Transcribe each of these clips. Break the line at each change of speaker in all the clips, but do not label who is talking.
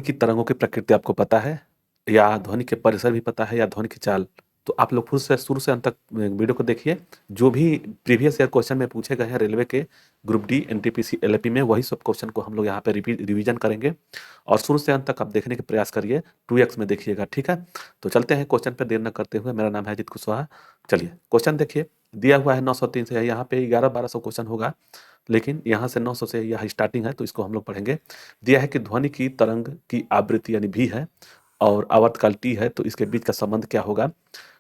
की तरंगों की प्रकृति आपको पता है, या ध्वनि के परिसर भी पता है, या ध्वनि की चाल? तो आप लोग फिर से शुरू से अंत तक वीडियो को देखिए। जो भी प्रीवियस ईयर क्वेश्चन में पूछे गए हैं रेलवे के ग्रुप डी, एनटीपीसी, एलएपी में, वही सब क्वेश्चन को हम लोग यहाँ पे रिवीजन करेंगे। और शुरू से अंत तक आप देखने का प्रयास करिए, 2x में देखिएगा, ठीक है? तो चलते हैं क्वेश्चन पे देर न करते हुए। मेरा नाम है अजीत कुशवाहा। चलिए क्वेश्चन देखिए, दिया हुआ है 903 से, यहाँ पे 1100-1200 क्वेश्चन होगा, लेकिन यहाँ से 900 से यह स्टार्टिंग है, तो इसको हम लोग पढ़ेंगे। दिया है कि ध्वनि की तरंग की आवृत्ति यानी भी है और आवर्तकाल टी है, तो इसके बीच का संबंध क्या होगा?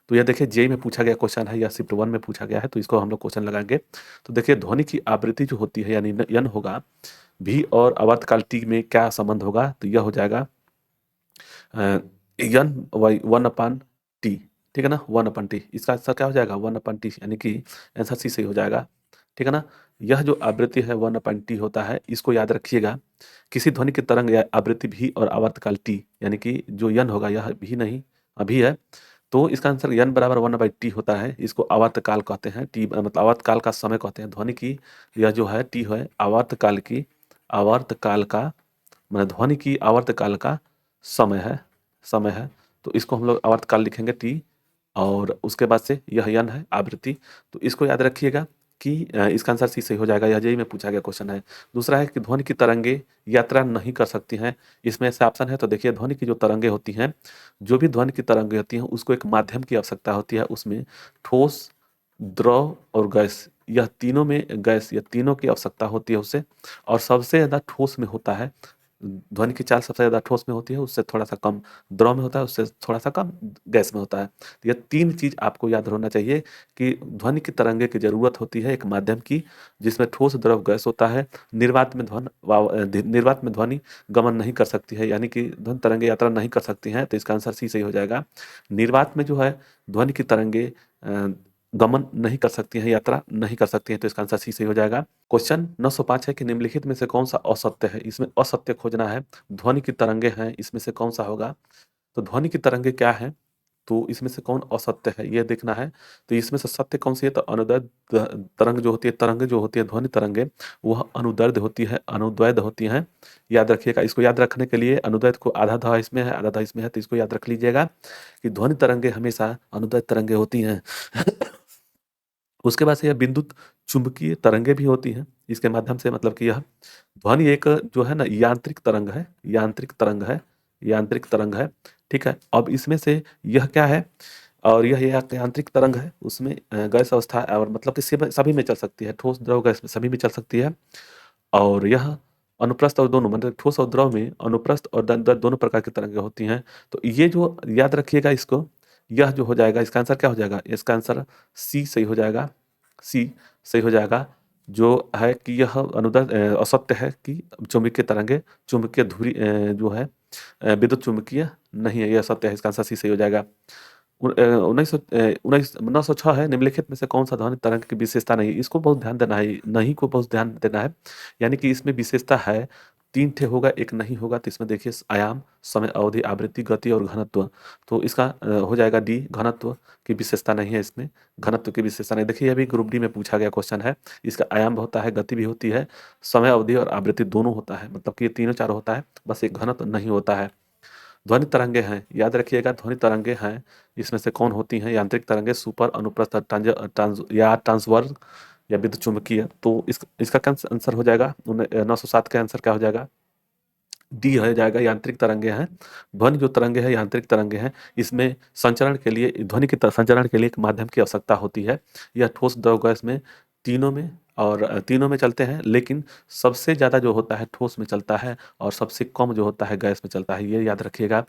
तो यह देखिए जेई में पूछा गया क्वेश्चन है या शिफ्ट 1 में पूछा गया है, तो इसको हम लोग क्वेश्चन लगाएंगे। तो देखिए ध्वनि की आवृत्ति जो होती है यानी यन होगा, भी और आवर्तकाल टी में क्या संबंध होगा? तो यह हो जाएगा यन 1/टी, ठीक है ना, 1/टी। इसका आंसर क्या हो जाएगा? 1/टी, यानी कि आंसर सी सही हो जाएगा, ठीक है ना। यह जो आवृत्ति है 1/टी होता है, इसको याद रखिएगा। किसी ध्वनि की तरंग या आवृत्ति भी और आवर्तकाल टी, यानी कि जो यन होगा यह भी नहीं अभी है, तो इसका आंसर यन बराबर 1/टी होता है। इसको आवर्तकाल कहते हैं, टी मतलब आवर्तकाल का समय कहते हैं। ध्वनि की यह जो है टी है आवर्तकाल का मतलब ध्वनि की आवर्तकाल का समय है। तो इसको हम लोग आवर्तकाल लिखेंगे टी, और उसके बाद से यह यन है आवृत्ति। तो इसको याद रखिएगा कि इसका आंसर सी सही हो जाएगा। यह जेई में पूछा गया क्वेश्चन है। दूसरा है कि ध्वनि की तरंगे यात्रा नहीं कर सकती हैं। इसमें से ऑप्शन है, तो देखिए ध्वनि की जो तरंगे होती हैं, जो भी ध्वनि की तरंगे होती हैं, उसको एक माध्यम की आवश्यकता होती है। उसमें ठोस, द्रव और गैस, यह तीनों में गैस, यह तीनों की आवश्यकता होती है उससे। और सबसे ज़्यादा ठोस में होता है, ध्वनि की चाल सबसे ज़्यादा ठोस में होती है, उससे थोड़ा सा कम द्रव में होता है, उससे थोड़ा सा कम गैस में होता है। तो यह तीन चीज़ आपको याद होना चाहिए कि ध्वनि की तरंगे की जरूरत होती है एक माध्यम की, जिसमें ठोस, द्रव, गैस होता है। निर्वात में ध्वनि गमन नहीं कर सकती है, यानी कि ध्वनि तरंगे यात्रा नहीं कर सकती हैं, तो इसका आंसर सी सही हो जाएगा। निर्वात में जो है ध्वनि की तरंगे गमन नहीं कर सकती हैं, यात्रा नहीं कर सकती हैं, तो इसका आंसर सी सही हो जाएगा। क्वेश्चन 905 है कि निम्नलिखित में से कौन सा असत्य है? इसमें असत्य खोजना है। ध्वनि की तरंगे हैं, इसमें से कौन सा होगा? तो ध्वनि की तरंगे क्या है, तो इसमें से कौन असत्य है यह देखना है। तो इसमें से सत्य कौन सी है? तो अनुदैर्ध्य तरंग जो होती है, तरंग जो होती है ध्वनि तरंगे, वह अनुदैर्ध्य होती है, अनुदैर्ध्य होती हैं। याद रखिएगा। इसको याद रखने के लिए अनुदैर्ध्य को आधा धा इसमें है, आधा धा इसमें है, तो इसको याद रख लीजिएगा कि ध्वनि तरंगे हमेशा अनुदैर्ध्य तरंगे होती हैं। उसके बाद से यह विद्युत चुंबकीय तरंगे भी होती हैं। इसके माध्यम से मतलब कि यह ध्वनि एक जो है ना यांत्रिक तरंग है, यांत्रिक तरंग है, ठीक है। अब इसमें से यह क्या है? और यह यांत्रिक तरंग है, उसमें गैस अवस्था और मतलब कि सभी में चल सकती है, ठोस, द्रव, गैस में सभी में चल सकती है। और यह अनुप्रस्थ और दोनों, मतलब ठोस और द्रव में अनुप्रस्थ और दोनों प्रकार की तरंगें होती हैं। तो ये जो याद रखिएगा इसको, यह जो हो जाएगा, इसका आंसर क्या हो जाएगा? इसका आंसर सी सही हो जाएगा, सी सही हो जाएगा। जो है कि यह असत्य है कि चुंबकीय तरंगे, चुंबकीय धुरी जो है विद्युत चुंबकीय नहीं है, यह सत्य है। इसका आंसर सी सही हो जाएगा। 906 है, निम्नलिखित में से कौन सा ध्वनि तरंग की विशेषता नहीं? इसको बहुत ध्यान देना है, नहीं को बहुत ध्यान देना है। यानी कि इसमें विशेषता है, 3 ठे होगा, एक नहीं होगा। तो इसमें देखिए आयाम, समय, अवधि, आवृत्ति, गति और घनत्व। तो इसका हो जाएगा डी, घनत्व की विशेषता नहीं है इसमें, घनत्व की विशेषता नहीं। देखिए अभी ग्रुप डी में पूछा गया क्वेश्चन है। इसका आयाम होता है, गति भी होती है, समय, अवधि और आवृत्ति दोनों होता है, मतलब कि ये तीनों चारों होता है, बस एक घनत्व नहीं होता है। ध्वनि तरंगे हैं, याद रखिएगा ध्वनि तरंगे हैं, इसमें से कौन होती हैं? यांत्रिक तरंगे, सुपर, अनुप्रस्थ, ट्रांसवर्स या विद्युत चुंबकीय। तो इसका क्या आंसर हो जाएगा? 907 का आंसर क्या हो जाएगा? डी हो जाएगा, यांत्रिक तरंगे हैं। ध्वनि जो तरंगे हैं यांत्रिक तरंगे हैं। इसमें संचरण के लिए, ध्वनि के संचरण के लिए एक माध्यम की आवश्यकता होती है। यह ठोस, द्रव, गैस में तीनों में चलते हैं, लेकिन सबसे ज़्यादा जो होता है ठोस में चलता है, और सबसे कम जो होता है गैस में चलता है। ये याद रखिएगा,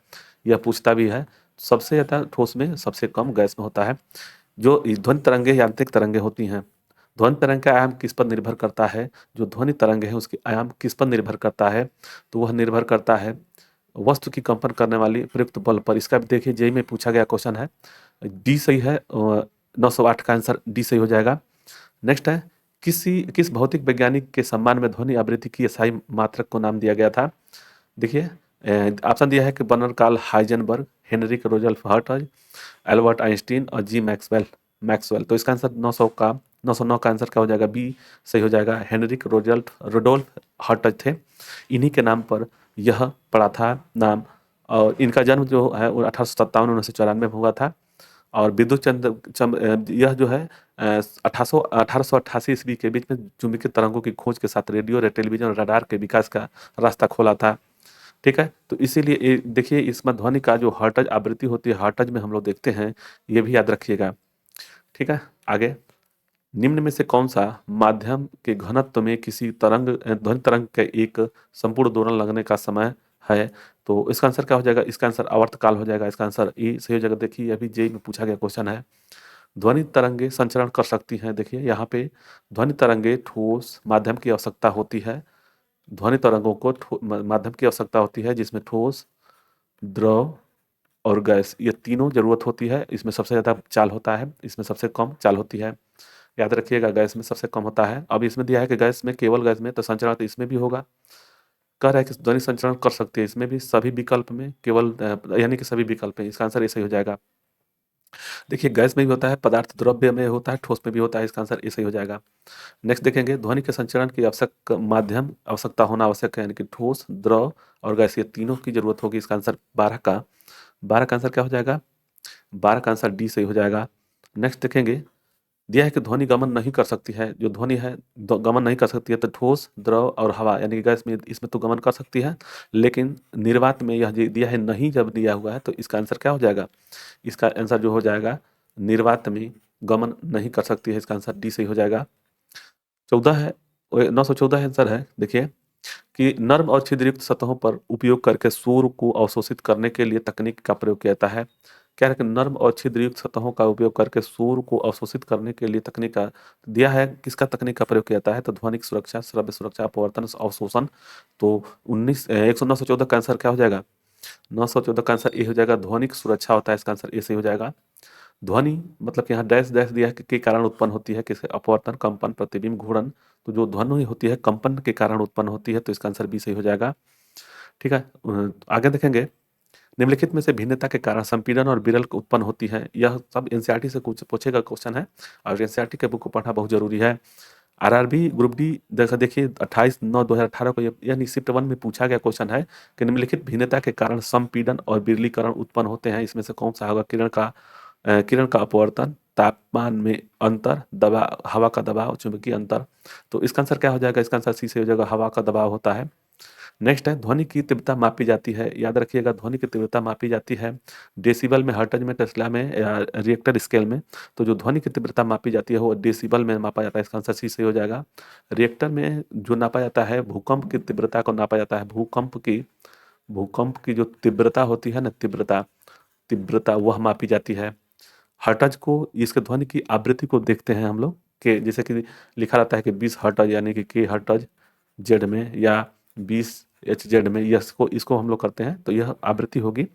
यह पूछता भी है। सबसे ज़्यादा ठोस में, सबसे कम गैस में होता है। जो ध्वनि तरंगे यांत्रिक तरंगे होती हैं, ध्वनि तरंग का आयाम किस पर निर्भर करता है? जो ध्वनि तरंग है उसकी आयाम किस पर निर्भर करता है? तो वह निर्भर करता है वस्तु की कंपन करने वाली प्रयुक्त बल पर। इसका भी देखिए जेई में पूछा गया क्वेश्चन है। डी सही है, 908 का आंसर डी सही हो जाएगा। नेक्स्ट है, किस भौतिक वैज्ञानिक के सम्मान में ध्वनि आवृत्ति की अस्थायी मात्रक को नाम दिया गया था? देखिए ऑप्शन दिया है कि Werner Karl Heisenberg, Heinrich Rudolf Hertz, Albert Einstein और जी मैक्सवेल। तो इसका आंसर 909 का आंसर क्या हो जाएगा? बी सही हो जाएगा। हेनरिक रोडोल्फ हर्टज थे, इन्हीं के नाम पर यह पड़ा था नाम। और इनका जन्म जो है वो 1857 1994 में हुआ था। और विद्युत यह जो है 1888 ईस्वी के बीच में चुंबकीय तरंगों की खोज के साथ रेडियो और टेलीविजन और रडार के विकास का रास्ता खोला था। ठीक है, तो इसीलिए देखिए इसमें ध्वनि का जो हर्ट्ज आवृत्ति होती है, हर्ट्ज में हम लोग देखते हैं, ये भी याद रखिएगा। ठीक है, आगे, निम्न में से कौन सा माध्यम के घनत्व में किसी ध्वनि तरंग के एक संपूर्ण दोलन लगने का समय है? तो इसका आंसर क्या हो जाएगा? इसका आंसर आवर्तकाल हो जाएगा। इसका आंसर ई सही हो जाएगा। देखिए अभी जेई में पूछा गया क्वेश्चन है। ध्वनि तरंगे संचरण कर सकती हैं। देखिए यहाँ पे ध्वनि तरंगे ठोस माध्यम की आवश्यकता होती है। ध्वनि तरंगों को माध्यम की आवश्यकता होती है जिसमें ठोस, द्रव और गैस, ये तीनों जरूरत होती है। इसमें सबसे ज़्यादा चाल होता है, इसमें सबसे कम चाल होती है। याद रखिएगा, गैस में सबसे कम होता है। अब इसमें दिया है कि गैस में, केवल गैस में, तो संचरण तो इसमें भी होगा। कह रहा है कि ध्वनि संचरण कर सकती है इसमें भी, सभी विकल्प में, केवल यानी कि सभी विकल्प में। इसका आंसर ये सही हो जाएगा। देखिए गैस में भी होता है, पदार्थ द्रव्य में होता है, ठोस में भी होता है। इसका आंसर ये सही हो जाएगा। नेक्स्ट देखेंगे, ध्वनि के संचरण की आवश्यक माध्यम आवश्यकता होना आवश्यक है, यानी कि ठोस, द्रव और गैस, ये तीनों की जरूरत होगी। इसका आंसर 12 का आंसर क्या हो जाएगा? 12 का आंसर डी सही हो जाएगा। नेक्स्ट देखेंगे, दिया है कि ध्वनि गमन नहीं कर सकती है। जो ध्वनि है गमन नहीं कर सकती है, तो ठोस, द्रव और हवा यानी कि गैस में, इसमें तो गमन कर सकती है, लेकिन निर्वात में यह दिया है नहीं। जब दिया हुआ है तो इसका आंसर क्या हो जाएगा? इसका आंसर जो हो जाएगा, निर्वात में गमन नहीं कर सकती है। इसका आंसर डी सही हो जाएगा। 14 है, 914 आंसर है। देखिए कि नर्म और छिद्रयुक्त सतहों पर उपयोग करके शोर को अवशोषित करने के लिए तकनीक का प्रयोग किया जाता है। क्या है कि नर्म और छिद्रयुक्त सतहों का उपयोग करके शोर को अवशोषित करने के लिए तकनीक का दिया है। किसका तकनीक का प्रयोग किया जाता है? तो ध्वनिक सुरक्षा, श्रव्य सुरक्षा, अपवर्तन, अवशोषण। तो 914 का आंसर क्या हो जाएगा? 914 का आंसर ए हो जाएगा, ध्वनिक सुरक्षा होता है। इसका आंसर ए सही हो जाएगा। ध्वनि मतलब कि यहाँ डैश डैश दिया है कि के कारण उत्पन्न होती है। किसके? अपवर्तन, कंपन, प्रतिबिंब, घूर्णन। तो जो ध्वनि होती है कंपन के कारण उत्पन्न होती है, तो इसका आंसर बी सही हो जाएगा। ठीक है, आगे देखेंगे, निम्नलिखित में से भिन्नता के कारण संपीड़न और विरल उत्पन्न होती है। यह सब एनसीईआरटी से कुछ पूछेगा क्वेश्चन है, और एनसीईआरटी के बुक को पढ़ना बहुत जरूरी है। आरआरबी ग्रुप डी देखिए 28/9/2018 को यानी शिफ्ट 1 में पूछा गया क्वेश्चन है कि निम्नलिखित भिन्नता के कारण संपीड़न और विरलीकरण उत्पन्न होते हैं। इसमें से कौन सा होगा? किरण का अपवर्तन, तापमान में अंतर, दबाव, हवा का दबाव, चुंबकीय अंतर। तो इसका आंसर क्या हो जाएगा? इसका आंसर सी से हो जाएगा, हवा का दबाव होता है। नेक्स्ट है, ध्वनि की तीव्रता मापी जाती है। याद रखिएगा, ध्वनि की तीव्रता मापी जाती है डेसिबल में, हर्ट्ज में, टेस्ला में या रिएक्टर स्केल में। तो जो ध्वनि की तीव्रता मापी जाती है वो डेसिबल में मापा जाता है। इसका आंसर सी सही हो जाएगा। रिएक्टर में जो नापा जाता है, भूकंप की तीव्रता को नापा जाता है। भूकंप की जो तीव्रता होती है ना, तीव्रता तीव्रता वह मापी जाती है। हर्ट्ज को, इसके ध्वनि की आवृत्ति को देखते हैं हम लोग कि जैसे कि लिखा रहता है कि 20 हर्ट्ज यानी कि के हर्ट्ज जेड में, या 20 एच जेड में, इसको इसको हम लोग करते हैं, तो यह आवृत्ति होगी।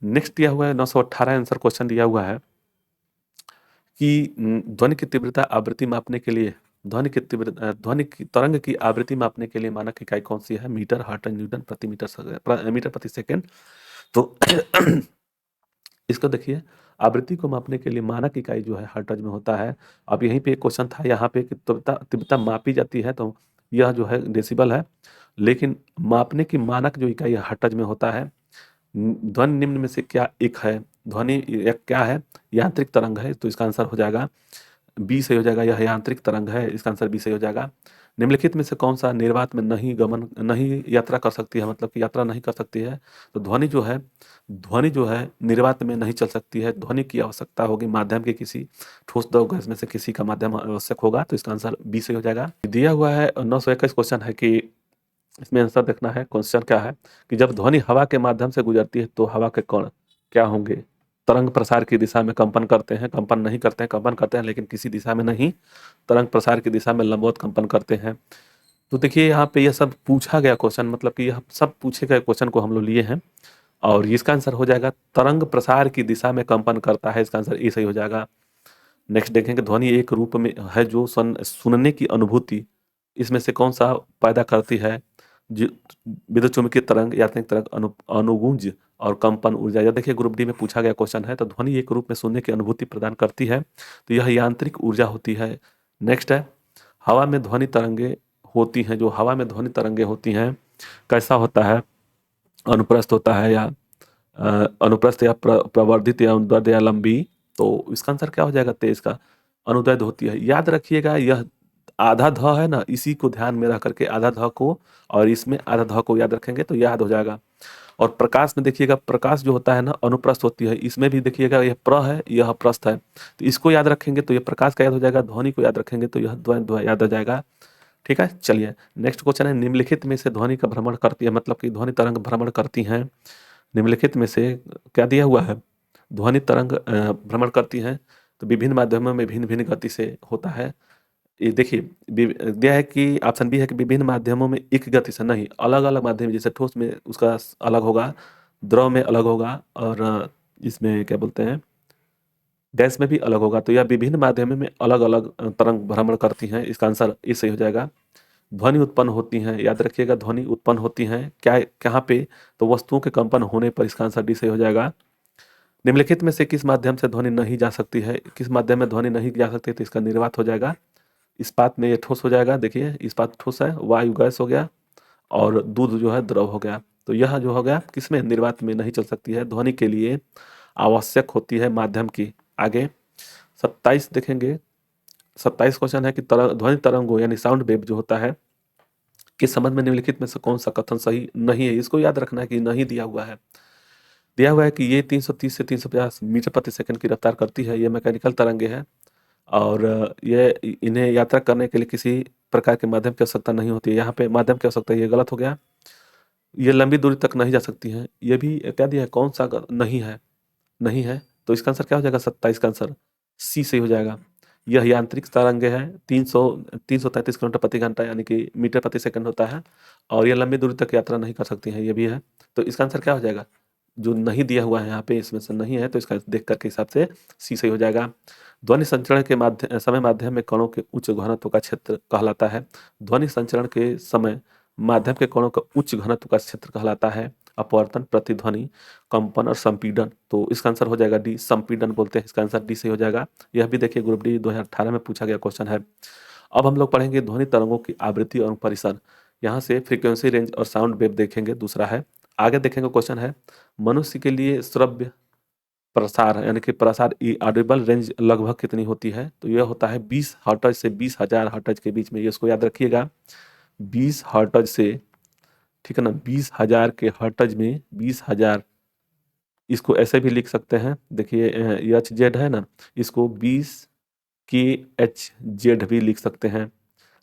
नेक्स्ट दिया हुआ है 918 आंसर क्वेश्चन दिया हुआ है कि ध्वनि की तीव्रता आवृत्ति मापने के लिए, ध्वनि की तरंग की आवृत्ति मापने के लिए मानक इकाई कौन सी है? मीटर, हर्ट्ज, न्यूटन प्रति मीटर प्रति सेकंड। तो इसको देखिए, आवृत्ति को मापने के लिए मानक इकाई जो है हर्ट्ज में होता है। अब यहीं पे एक क्वेश्चन था यहाँ पे कि तीव्रता मापी जाती है, तो यह जो है डेसिबल है, लेकिन मापने की मानक जो इकाई हर्ट्ज में होता है। ध्वनि निम्न में से क्या एक है? ध्वनि एक क्या है? यांत्रिक तरंग है। तो इसका आंसर हो जाएगा बी सही हो जाएगा, यह यांत्रिक तरंग है। इसका आंसर बी सही हो जाएगा। निम्नलिखित में से कौन सा निर्वात में नहीं यात्रा कर सकती है, मतलब कि यात्रा नहीं कर सकती है? तो ध्वनि जो है निर्वात में नहीं चल सकती है। ध्वनि की आवश्यकता होगी माध्यम के किसी ठोस, द्रव, गैस में से किसी का माध्यम आवश्यक होगा। तो इसका आंसर बी सही हो जाएगा। दिया हुआ है 921 क्वेश्चन है कि इसमें आंसर देखना है। क्वेश्चन क्या है कि जब ध्वनि हवा के माध्यम से गुजरती है तो हवा के कण क्या होंगे? तरंग प्रसार की दिशा में कंपन करते हैं, कंपन नहीं करते हैं, कंपन करते हैं लेकिन किसी दिशा में नहीं, तरंग प्रसार की दिशा में लंबवत कंपन करते हैं। तो देखिए यहाँ पे यह सब पूछा गया क्वेश्चन, मतलब कि यह सब पूछे गए क्वेश्चन को हम लोग लिए हैं, और इसका आंसर हो जाएगा तरंग प्रसार की दिशा में कंपन करता है। इसका आंसर ए सही हो जाएगा। नेक्स्ट देखेंगे, ध्वनि एक रूप में है जो सुनने की अनुभूति इसमें से कौन सा पैदा करती है? विद्युत चुम्बकीय तरंग, यात्रिक तरंग, अनुगूंज और कंपन ऊर्जा। या देखिए ग्रुप डी में पूछा गया क्वेश्चन है, तो ध्वनि एक रूप में सुनने की अनुभूति प्रदान करती है, तो यह यांत्रिक ऊर्जा होती है। नेक्स्ट है, हवा में ध्वनि तरंगे होती हैं। जो हवा में ध्वनि तरंगे होती हैं कैसा होता है? अनुप्रस्थ होता है या अनुप्रस्थ या प्रवर्धित या अनुदैर्ध्य या लंबी, तो इसका आंसर क्या हो जाएगा 23 का? अनुदैर्ध्य होती है। याद रखिएगा यह आधा ध है ना, इसी को ध्यान में रख करके आधा ध को और इसमें आधा ध को याद रखेंगे तो याद हो जाएगा। और प्रकाश में देखिएगा, प्रकाश जो होता है ना अनुप्रस्थ होती है, इसमें भी देखिएगा यह प्र है यह प्रस्थ है, तो इसको याद रखेंगे तो यह प्रकाश का याद हो जाएगा, ध्वनि को याद रखेंगे तो यह ध्वनि याद हो जाएगा। ठीक है, चलिए नेक्स्ट क्वेश्चन है, निम्नलिखित में से ध्वनि का भ्रमण करती है, मतलब कि ध्वनि तरंग भ्रमण करती हैं, निम्नलिखित में से क्या दिया हुआ है? ध्वनि तरंग भ्रमण करती हैं तो विभिन्न माध्यमों में भिन्न भिन्न गति से होता है। ये देखिए दिया है कि ऑप्शन बी है कि विभिन्न माध्यमों में एक गति से नहीं, अलग अलग माध्यम, जैसे ठोस में उसका अलग होगा, द्रव में अलग होगा और इसमें क्या बोलते हैं गैस में भी अलग होगा, तो यह विभिन्न माध्यमों में अलग अलग तरंग भ्रमण करती हैं, इसका आंसर ये सही हो जाएगा। ध्वनि उत्पन्न होती हैं, याद रखिएगा ध्वनि उत्पन्न होती हैं क्या कहाँ पे? तो वस्तुओं के कंपन होने पर, इसका आंसर डी सही हो जाएगा। निम्नलिखित में से किस माध्यम से ध्वनि नहीं जा सकती है? किस माध्यम में ध्वनि नहीं जा सकती? तो इसका निर्वात हो जाएगा। इस्पात में ये ठोस हो जाएगा, देखिए इस्पात ठोस है, वायु गैस हो गया और दूध जो है द्रव हो गया, तो यह जो हो गया किसमें? निर्वात में नहीं चल सकती है, ध्वनि के लिए आवश्यक होती है माध्यम की। आगे 27 देखेंगे, 27 क्वेश्चन है कि ध्वनि तरंगों यानी साउंड वेव जो होता है किस संबंध में निम्नलिखित में से कौन सा कथन सही नहीं है? इसको याद रखना है कि नहीं दिया हुआ है, दिया हुआ है कि ये 330 से 350 मीटर प्रति सेकंड की रफ्तार करती है, ये मैकेनिकल तरंगे हैं और ये इन्हें यात्रा करने के लिए किसी प्रकार के माध्यम की आवश्यकता नहीं होती है। यहाँ पे माध्यम की आवश्यकता, ये गलत हो गया, ये लंबी दूरी तक नहीं जा सकती हैं, ये भी क्या दिया है, कौन सा नहीं है? नहीं है, तो इसका आंसर क्या हो जाएगा? 27 का आंसर सी सही हो जाएगा। यह यांत्रिक तरंगे है, 333 किलोमीटर प्रति घंटा यानी कि मीटर प्रति सेकंड होता है और यह लंबी दूरी तक यात्रा नहीं कर सकती हैं, ये भी है, तो इसका आंसर क्या हो जाएगा? जो नहीं दिया हुआ है यहाँ पे इसमें से नहीं है, तो इसका देख कर के हिसाब से सी सही हो जाएगा। ध्वनि संचरण के समय माध्यम में कणों के उच्च घनत्व का क्षेत्र कहलाता है। ध्वनि संचरण के समय माध्यम के कणों का उच्च घनत्व का क्षेत्र कहलाता है। अपवर्तन, प्रतिध्वनि, कंपन और संपीड़न, तो इसका आंसर हो जाएगा डी, संपीड़न बोलते हैं, इसका आंसर डी सही हो जाएगा। यह भी देखिए ग्रुप डी 2018 में पूछा गया क्वेश्चन है। अब हम लोग पढ़ेंगे ध्वनि तरंगों की आवृत्ति और परिसर, यहाँ से फ्रीक्वेंसी रेंज और साउंड वेव देखेंगे, दूसरा है। आगे देखेंगे क्वेश्चन है, मनुष्य के लिए श्रव्य प्रसार यानी कि प्रसार ऑडिबल रेंज लगभग कितनी होती है? तो यह होता है 20 हर्ट्ज से 20,000 हर्ट्ज के बीच में, ये इसको याद रखिएगा, 20 हर्ट्ज से, ठीक है ना, 20,000 के हर्ट्ज में 20,000, इसको ऐसे भी लिख सकते हैं, देखिए एच जेड है ना, इसको 20 के एच जेड भी लिख सकते हैं,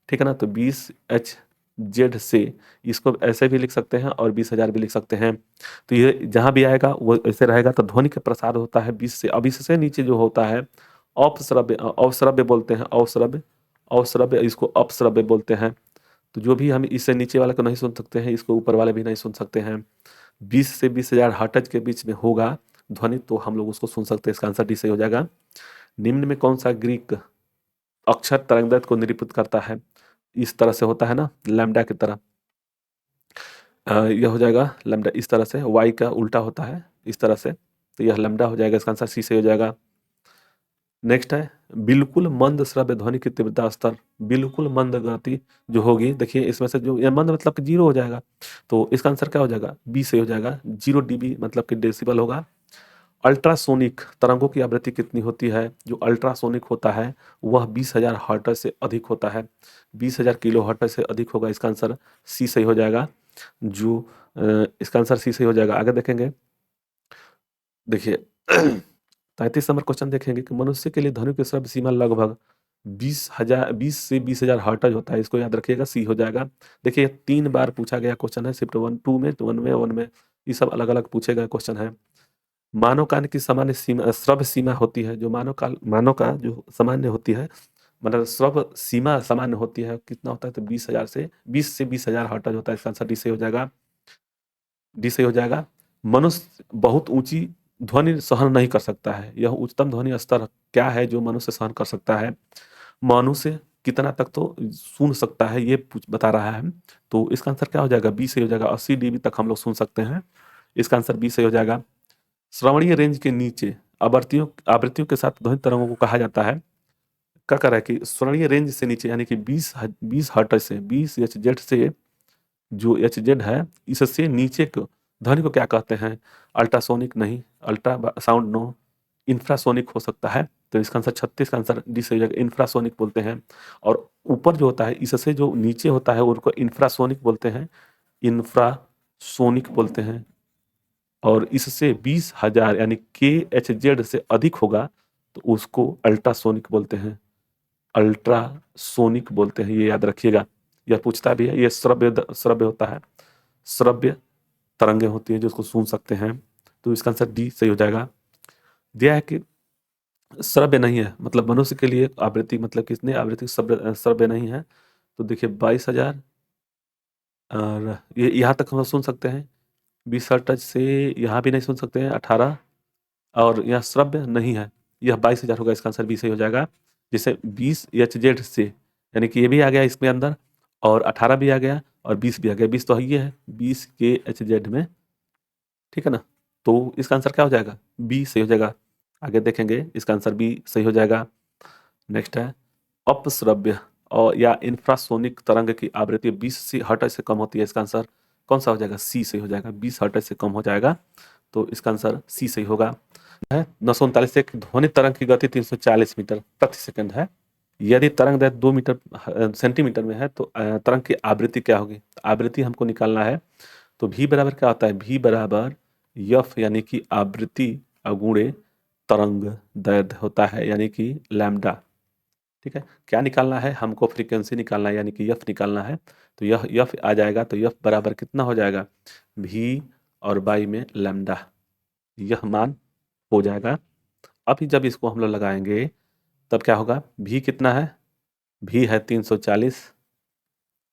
ठीक है ना, तो 20 एच जेड से इसको ऐसे भी लिख सकते हैं और 20,000 भी लिख सकते हैं, तो ये जहाँ भी आएगा वो ऐसे रहेगा। तो ध्वनि का प्रसार होता है 20 से, अब इससे नीचे जो होता है अपश्रव्य, अवश्रव्य बोलते हैं, अवश्रव्य, अवश्रव्य, इसको अपश्रव्य बोलते हैं, तो जो भी हम इससे नीचे वाले को नहीं सुन सकते हैं, इसको ऊपर वाले भी नहीं सुन सकते हैं। 20 से 20,000 हर्ट्ज के बीच में होगा ध्वनि, तो हम लोग उसको सुन सकते हैं, इसका आंसर डी सही हो जाएगा। निम्न में कौन सा ग्रीक अक्षर तरंगदैर्ध्य को निरूपित करता है? इस तरह से होता है ना, लैम्डा की तरह, यह हो जाएगा लैम्डा, इस तरह से वाई का उल्टा होता है इस तरह से, तो यह लैम्डा हो जाएगा, इसका आंसर सी से हो जाएगा। नेक्स्ट है, बिल्कुल मंद श्रव्य ध्वनि की तीव्रता स्तर, बिल्कुल मंद गति जो होगी, देखिए इसमें से जो मंद मतलब कि 0 हो जाएगा, तो इसका आंसर क्या हो जाएगा? बी से हो जाएगा, 0 dB मतलब कि डेसिबल होगा। अल्ट्रासोनिक तरंगों की आवृत्ति कितनी होती है? जो अल्ट्रासोनिक होता है वह 20,000 हर्ट्ज से अधिक होता है, 20,000 किलो हर्ट्ज से अधिक होगा, इसका आंसर सी सही हो जाएगा। जो इसका आंसर सी सही हो जाएगा। आगे देखेंगे, देखिए 33 नंबर क्वेश्चन देखेंगे कि मनुष्य के लिए ध्वनि की श्रव्य सीमा लगभग 20 से 20,000 हर्ट्ज होता है, इसको याद रखिएगा, सी हो जाएगा। देखिए 3 बार पूछा गया क्वेश्चन है, शिफ्ट 1 2 में, 1 में, ये सब अलग अलग पूछे गए क्वेश्चन है। मानव कान की सामान्य सीमा, श्रव्य सीमा होती है, जो मानव का जो सामान्य होती है, मतलब श्रव्य सीमा सामान्य होती है, कितना होता है? तो 20 से 20,000 हर्ट्ज होता है, इसका आंसर डी से हो जाएगा, डी से हो जाएगा। मनुष्य बहुत ऊंची ध्वनि सहन नहीं कर सकता है, यह उच्चतम ध्वनि स्तर क्या है जो मनुष्य सहन कर सकता है? मनुष्य कितना तक तो सुन सकता है ये बता रहा है, तो इसका आंसर क्या हो जाएगा? बी से हो जाएगा, 80 dB तक हम लोग सुन सकते हैं, इसका आंसर बी से हो जाएगा। श्रवणीय रेंज के नीचे आवृत्तियों के साथ ध्वनि तरंगों को कहा जाता है, क्या कर रहा है कि श्रवणीय रेंज से नीचे यानी कि 20 हर्ट्ज से, 20 एच जेड से, जो एच जेड है इससे नीचे को ध्वनि को क्या कहते हैं? अल्ट्रासोनिक नहीं, अल्ट्रा साउंड नो, इंफ्रासोनिक हो सकता है। तो इसका आंसर 36 का आंसर डी सही हो जाएगा। इंफ्रासोनिक बोलते हैं। और ऊपर जो होता है, इससे जो नीचे होता है उनको इंफ्रासोनिक बोलते हैं, इंफ्रासोनिक बोलते हैं। और इससे 20,000 यानी KHZ से अधिक होगा तो उसको अल्ट्रासोनिक बोलते हैं, अल्ट्रासोनिक बोलते हैं, ये याद रखिएगा। यह पूछता भी है, ये श्रव्य होता है, श्रव्य तरंगे होती है जो उसको सुन सकते हैं। तो इसका आंसर डी सही हो जाएगा। दिया है कि श्रव्य नहीं है, मतलब मनुष्य के लिए आवृत्ति, मतलब कितने आवृत्ति श्रव्य नहीं है। तो देखिए 22,000, और ये यहाँ तक हम सुन सकते हैं। 20 हर्ट्ज से यहाँ भी नहीं सुन सकते हैं, 18, और यहाँ श्रव्य नहीं है। यह 22,000 होगा, इसका आंसर बी सही हो जाएगा। जिसे 20 HZ से, यानी कि ये भी आ गया इसमें अंदर, और 18 भी आ गया, और 20 भी आ गया। 20 तो ये है, 20 KHZ में, ठीक है ना। तो इसका आंसर क्या हो जाएगा? बी सही हो जाएगा। आगे देखेंगे, इसका आंसर बी सही हो जाएगा। नेक्स्ट है अपश्रव्य और या इंफ्रासोनिक तरंग की आवृत्ति 20 हर्ट्ज से कम होती है। इसका आंसर कौन सा हो जाएगा? सी सही हो जाएगा। 20 हर्ट्ज से कम हो जाएगा, तो इसका आंसर सी सही होगा। है 939 से, एक ध्वनि तरंग की गति 340 मीटर प्रति सेकंड है। यदि तरंग दैर्घ्य 2 मीटर सेंटीमीटर में है तो तरंग की आवृत्ति क्या होगी? आवृत्ति हमको निकालना है। तो भी बराबर क्या होता है? भी बराबर यफ, यानी कि आवृत्ति अगुणे तरंग दैर्घ्य होता है, यानी कि लैम्डा। ठीक है, क्या निकालना है हमको? फ्रीक्वेंसी निकालना है, यानी कि यफ निकालना है। तो यह यफ आ जाएगा, तो यफ बराबर कितना हो जाएगा? भी और बाई में लैम्डा, यह मान हो जाएगा। अभी जब इसको हम लोग लगाएंगे तब क्या होगा? भी कितना है? भी है 340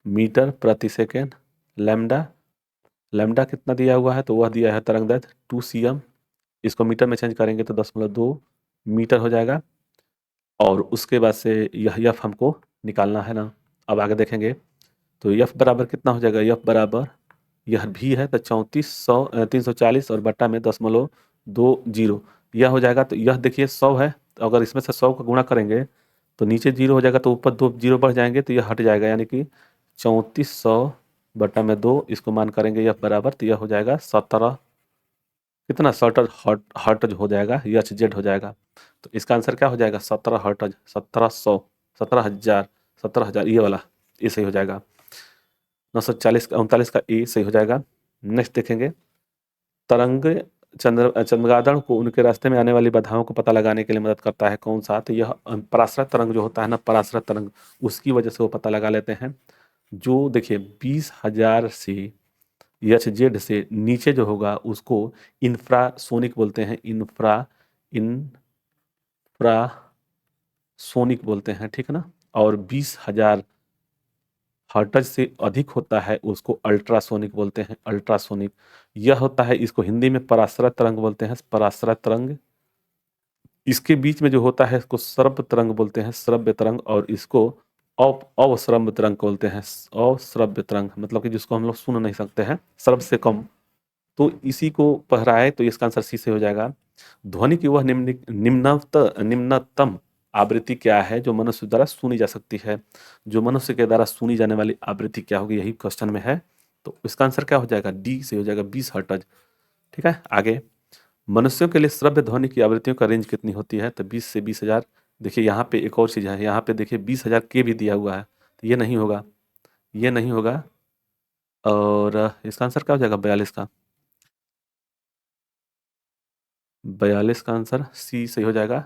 मीटर प्रति सेकेंड। लैम्डा, लैम्डा कितना दिया हुआ है? तो वह दिया है तरंग दैर्घ्य 2 cm। इसको मीटर में चेंज करेंगे तो 10.2 मीटर हो जाएगा। और उसके बाद से यह यफ हमको निकालना है ना। अब आगे देखेंगे तो यफ बराबर कितना हो जाएगा? यफ बराबर, यह भी है तो 340 और बट्टा में 10.20 यह हो जाएगा। तो यह देखिए 100 है, तो अगर इसमें से 100 का गुणा करेंगे तो नीचे 0 हो जाएगा, तो ऊपर 2 0 बढ़ जाएंगे तो यह हट जाएगा, यानी कि 3400 बट्टा में 2, इसको मान करेंगे यह बराबर, तो यह हो जाएगा 17, कितना? 17 हर्ट्ज हो जाएगा, HZ हो जाएगा। तो इसका आंसर क्या हो जाएगा? 17 हर्ट्ज, 1700, 17,000, 17,000, ये वाला ये सही हो जाएगा। 939 का ए सही हो जाएगा। नेक्स्ट देखेंगे, तरंग चमगादड़ को उनके रास्ते में आने वाली बाधाओं को पता लगाने के लिए मदद करता है, कौन सा? तो यह पराश्रय तरंग जो होता है ना, पराश्रय तरंग, उसकी वजह से वो पता लगा लेते हैं। जो देखिए 20,000 से HZ से नीचे जो होगा उसको इंफ्रासोनिक बोलते हैं, इंफ्रासोनिक बोलते हैं, ठीक है ना। और 20,000 हर्ट्ज से अधिक होता है उसको अल्ट्रासोनिक बोलते हैं, अल्ट्रासोनिक। यह होता है, इसको हिंदी में पराश्रय तरंग बोलते हैं, पराश्रय तरंग। इसके बीच में जो होता है इसको श्रव्य तरंग बोलते हैं, श्रव्य तरंग। और इसको अवश्रव्य तरंग बोलते हैं, अवश्रव्य तरंग, मतलब कि जिसको हम लोग सुन नहीं सकते हैं, श्रव्य से कम। तो इसी को पहराए तो इसका आंसर सी से हो जाएगा। ध्वनि की वह निम्नतम आवृत्ति क्या है जो मनुष्य द्वारा सुनी जा सकती है? जो मनुष्य के द्वारा सुनी जाने वाली आवृत्ति क्या होगी, यही क्वेश्चन में है। तो इसका आंसर क्या हो जाएगा? डी से हो जाएगा, 20 हर्ट्ज। ठीक है, आगे मनुष्यों के लिए श्रव्य ध्वनि की आवृत्तियों का रेंज कितनी होती है? तो 20 से 20,000। देखिए यहाँ पे एक और चीज़ है, यहाँ पे देखिए 20,000 के भी दिया हुआ है, तो ये नहीं होगा, ये नहीं होगा। और इसका आंसर क्या हो जाएगा? 42 का, 42 का आंसर सी सही हो जाएगा।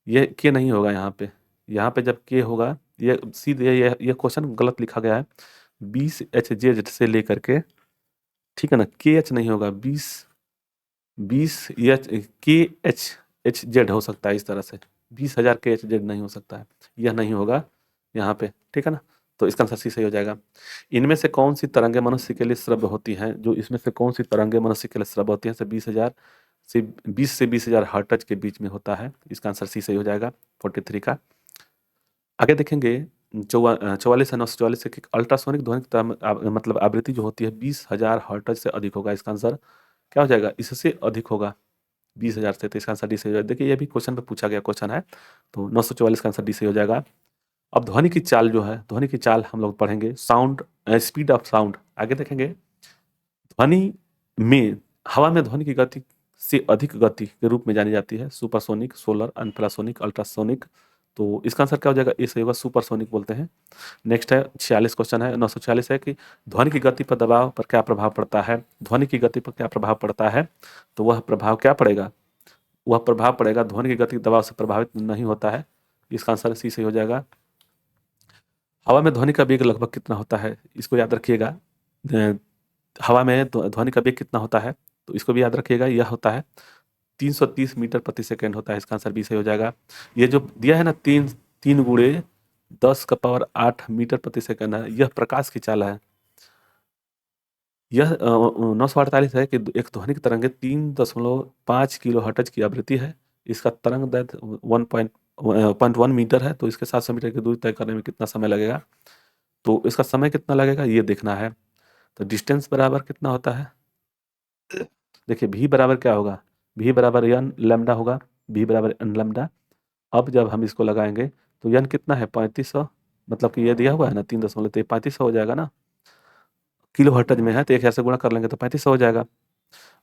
ये के नहीं होगा यहाँ पे, यहाँ पे जब के होगा, ये सीधे ये क्वेश्चन गलत लिखा गया है। 20 HZ से लेकर के, ठीक है ना, KH नहीं होगा, 20 KHZ हो सकता है इस तरह से, 20,000 KHZ नहीं हो सकता है, यह नहीं होगा यहाँ पे, ठीक है ना। तो इसका आंसर सी सही हो जाएगा। इनमें से कौन सी तरंगे मनुष्य के लिए श्रव्य होती हैं? जो इसमें से कौन सी तरंगे मनुष्य के लिए श्रव्य होती हैं? से 20 से 20,000 हर्ट्ज के बीच में होता है। इसका आंसर सी सही हो जाएगा, 43 का। आगे देखेंगे 44 है, 944 से अल्ट्रासोनिक ध्वनि मतलब आवृत्ति जो होती है 20,000 हर्ट्ज से अधिक होगा। इसका आंसर क्या हो जाएगा? इससे अधिक होगा 20,000 से, तो इसका आंसर डी सही हो जाएगा। देखिए ये भी क्वेश्चन पे पूछा गया क्वेश्चन है, तो 944 का आंसर डी सही हो जाएगा। अब ध्वनि की चाल जो है, ध्वनि की चाल हम लोग पढ़ेंगे, साउंड, स्पीड ऑफ साउंड। आगे देखेंगे ध्वनि में हवा में ध्वनि की गति से अधिक गति के रूप में जानी जाती है, सुपरसोनिक, सोलर, इन्फ्रासोनिक, अल्ट्रासोनिक। तो इसका आंसर क्या हो जाएगा? ए सही होगा, सुपरसोनिक बोलते हैं। नेक्स्ट है 46 क्वेश्चन है, 946 है कि ध्वनि की गति पर दबाव पर क्या प्रभाव पड़ता है? ध्वनि की गति पर क्या प्रभाव पड़ता है? तो वह प्रभाव क्या पड़ेगा? वह प्रभाव पड़ेगा ध्वनि की गति दबाव से प्रभावित नहीं होता है। इसका आंसर सी सही हो जाएगा। हवा में ध्वनि का वेग लगभग कितना होता है? इसको याद रखिएगा। हवा में ध्वनि का वेग कितना होता है? तो इसको भी याद रखिएगा, यह होता है 330 मीटर प्रति सेकंड होता है। इसका आंसर बी सही हो जाएगा। ये जो दिया है ना, 3 × 10⁸ मीटर प्रति सेकंड है, यह प्रकाश की चाल है। यह 948 है कि एक ध्वनिक तरंग 3.5 किलो हर्ट्ज की आवृत्ति है। इसका तरंग दैर्ध्य 1.1 मीटर है। तो इसके 700 मीटर की दूरी तय करने में कितना समय लगेगा? तो इसका समय कितना लगेगा ये देखना है। तो डिस्टेंस बराबर कितना होता है? देखिए भी बराबर क्या होगा? भी बराबर एन लैम्डा होगा। भी बराबर एन लैम्डा। अब जब हम इसको लगाएंगे तो एन कितना है? 3500। मतलब कि ये दिया हुआ है ना 3.3, 3500 हो जाएगा ना। किलो हर्ट्ज में है तो 1000 से गुणा कर लेंगे तो 3500 हो जाएगा।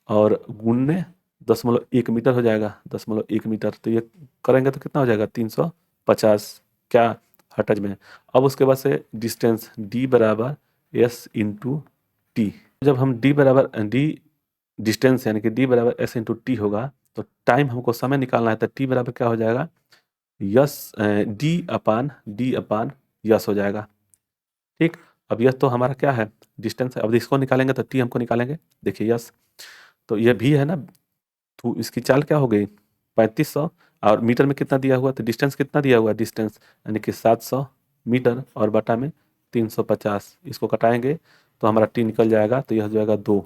और गुणने 0.1 मीटर हो जाएगा। 0.1 मीटर तो ये करेंगे तो कितना हो जाएगा? 350 क्या हर्ट्ज में। अब उसके बाद से डिस्टेंस डी बराबर एस इंटू टी। जब हम डी बराबर डी डिस्टेंस यानी कि डी बराबर एस इंटू टी होगा तो टाइम हमको समय निकालना है। तो टी बराबर क्या हो जाएगा? यस डी अपान यस हो जाएगा। ठीक। अब यस तो हमारा क्या है? डिस्टेंस है। अब इसको निकालेंगे तो टी हमको निकालेंगे। देखिए यस तो ये भी है ना, तो इसकी चाल क्या हो गई? 3500। और मीटर में कितना दिया हुआ? तो डिस्टेंस कितना दिया हुआ? डिस्टेंस यानी कि 700 मीटर और बटा में 350। इसको कटाएंगे तो हमारा टी निकल जाएगा। तो यह हो जाएगा 2।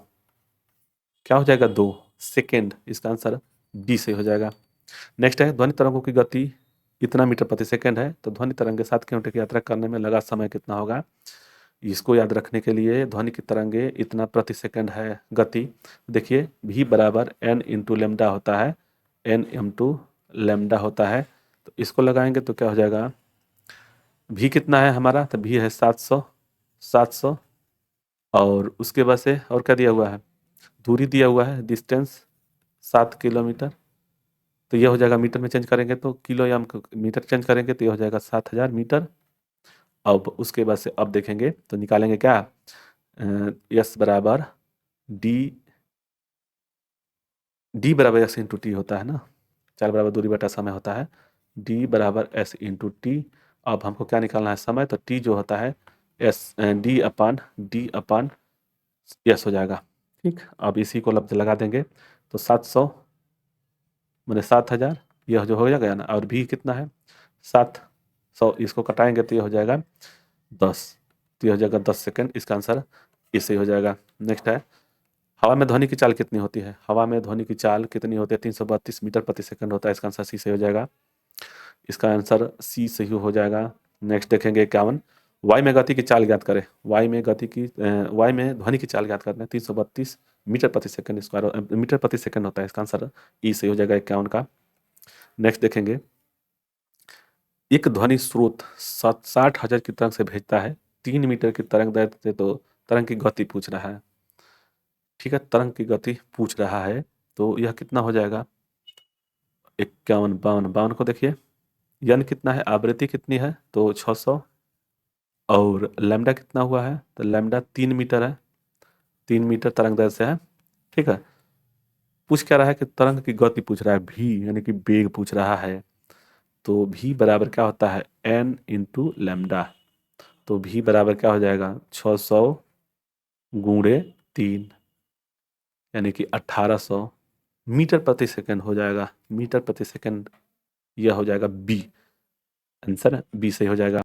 क्या हो जाएगा? 2 सेकेंड। इसका आंसर डी से हो जाएगा। नेक्स्ट है ध्वनि तरंगों की गति इतना मीटर प्रति सेकंड है। तो ध्वनि तरंगे 7 किलोमीटर की यात्रा करने में लगा समय कितना होगा? इसको याद रखने के लिए ध्वनि की तरंगे इतना प्रति सेकंड है गति। देखिए भी बराबर एन इंटू लेमडा होता है। एन इंटू लेमडा होता है। तो इसको लगाएंगे तो क्या हो जाएगा? भी कितना है हमारा? तो भी है 700। 700 और उसके बाद से और क्या दिया हुआ है? दूरी दिया हुआ है, डिस्टेंस 7 किलोमीटर। तो ये हो जाएगा मीटर में चेंज करेंगे तो किलो या मीटर चेंज करेंगे तो ये हो जाएगा 7000 मीटर। अब उसके बाद से अब देखेंगे तो निकालेंगे क्या? यस बराबर डी डी बराबर एस इंटू टी होता है ना। चार बराबर दूरी बटा समय होता है। डी बराबर एस इंटू टी। अब हमको क्या निकालना है? समय। तो टी जो होता है एस डी अपान यस हो जाएगा। ठीक। अब इसी को लफ्ज लगा देंगे तो 700 मैंने 7000 यह जो हो जाएगा ना। और भी कितना है? 700। इसको कटाएंगे तो ये हो जाएगा 10। तो ये हो जाएगा 10 सेकंड। इसका आंसर इससे हो जाएगा। नेक्स्ट है हवा में ध्वनि की चाल कितनी होती है? हवा में ध्वनि की चाल कितनी होती है? 332 मीटर प्रति सेकंड होता है। इसका आंसर सी सही हो जाएगा। इसका आंसर सी सही हो जाएगा। नेक्स्ट देखेंगे 51। वायु में गति की चाल ज्ञात करें। वायु में ध्वनि की चाल ज्ञात करना है। 332 मीटर प्रति सेकंड स्क्वायर मीटर प्रति सेकंड होता है। इसका आंसर ई सही हो जाएगा 51 का। नेक्स्ट देखेंगे एक ध्वनि स्रोत 60,000 की तरंग से भेजता है 3 मीटर की तरंग दैर्ध्य से। तो तरंग की गति पूछ रहा है। ठीक है, तरंग की गति पूछ रहा है तो यह कितना हो जाएगा? 51 52 52 को देखिए यन कितना है? आवृत्ति कितनी है? तो 600। और लैम्डा कितना हुआ है? तो लैम्डा 3 मीटर है। 3 मीटर तरंग दैर्ध्य से है। ठीक है। पूछ क्या रहा है? कि तरंग की गति पूछ रहा है, भी यानी कि वेग पूछ रहा है। तो भी बराबर क्या होता है? N into lambda. तो भी बराबर क्या हो जाएगा? 600 गुणे 3 यानी कि 1800 मीटर प्रति सेकंड हो जाएगा। मीटर प्रति सेकंड यह हो जाएगा बी। आंसर बी सही हो जाएगा।